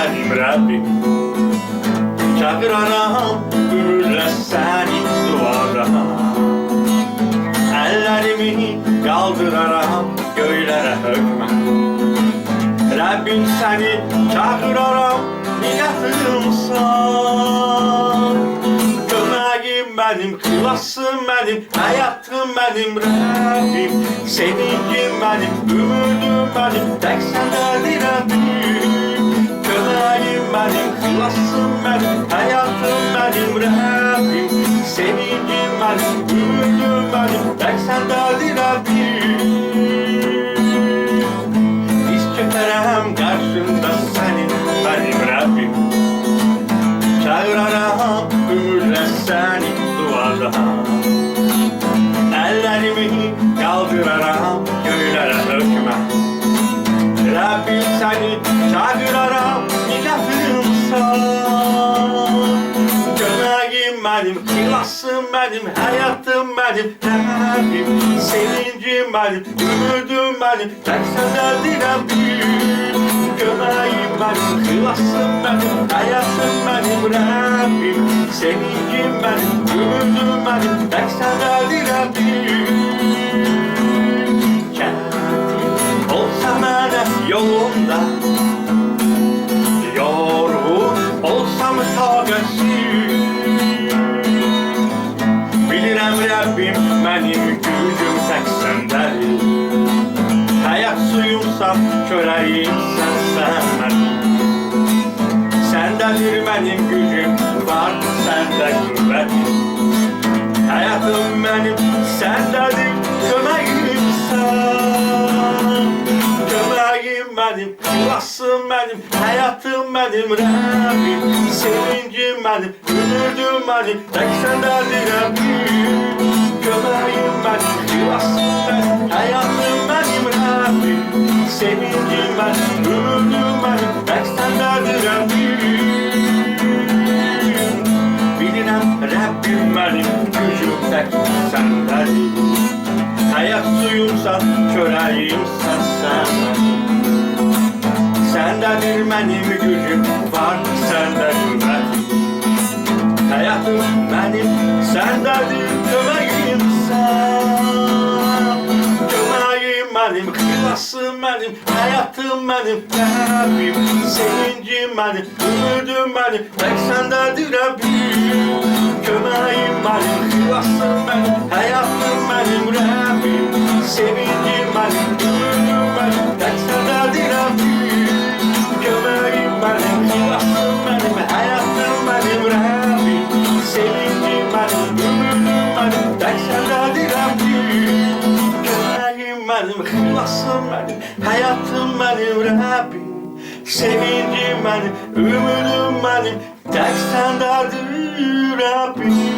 benim Rabbim. Çağıraram ömürle seni duvara. Ellerimi kaldıraram göylere hükme. Rabbim seni çağıraram nigatımsan. Kömeğim benim, kılasım benim, hayatım benim Rabbim. Sevincim benim, ümidim benim, tek sendedir Rabbim. Kömeğim benim, kılasım benim, hayatım benim Rabbim. Sevincim benim, ümidim benim, tek sendedir Rabbim. Diz çökerim karşında senin benim Rabbim. Çağıraram ömürle seni duvarda. Ellerimi kaldıraram göylere hükme. Rabbim seni çağıraram nigatımsan. Kömeğim benim, kılasım benim, hayatım benim Rabbim. Sevincim benim, ümidim benim, tek sendedir Rabbim. Kömeğim benim, kılasım benim, hayatım benim Rabbim. Sevincim benim, ümidim benim, tek sendedir Rabbim. Kendim olsam hele yolunda, yorgun olsam tağesi. Bilirəm Rabbim benim gücüm tek sendedir. Hayat suyumsam çöreğim sen benim. Sendedir benim gücüm, var sende kuvvetim. Hayatım benim sendedir, kömeğim sen. Kömeğim benim, kılasım benim, hayatım benim Rabbim. Sevincim benim, ümidim benim, tek sendedir Rabbim. Kömeğim benim, kılasım benim, hayatım benim Rabbim. Sevincim benim, ümidim benim, tek sendedir Rabbim. Bilirəm Rabbim benim, gücüm tek sendedir. Hayat suyumsan, çöreğimsen sen benim. Sendedir benim gücüm, var sende kuvvetim. Hayatım benim, sendedir kömeğim sen. Kömeğim benim, kılasım benim, hayatım benim Rabbim. Sevincim benim, ümidim benim, tek sendedir Rabbim. Kömeğim benim, kılasım benim, hayatım benim Rabbim. Sevincim benim, ümidim benim, tek sendedir Rabbim. Kömeğim benim, kılasım benim, hayatım benim Rabbim. Sevincim benim, ümidim benim, tek sendedir Rabbim. Kömeğim benim, kılasım benim, hayatım benim Rabbim. Sevincim benim, ümidim benim, tek sendedir Rabbim.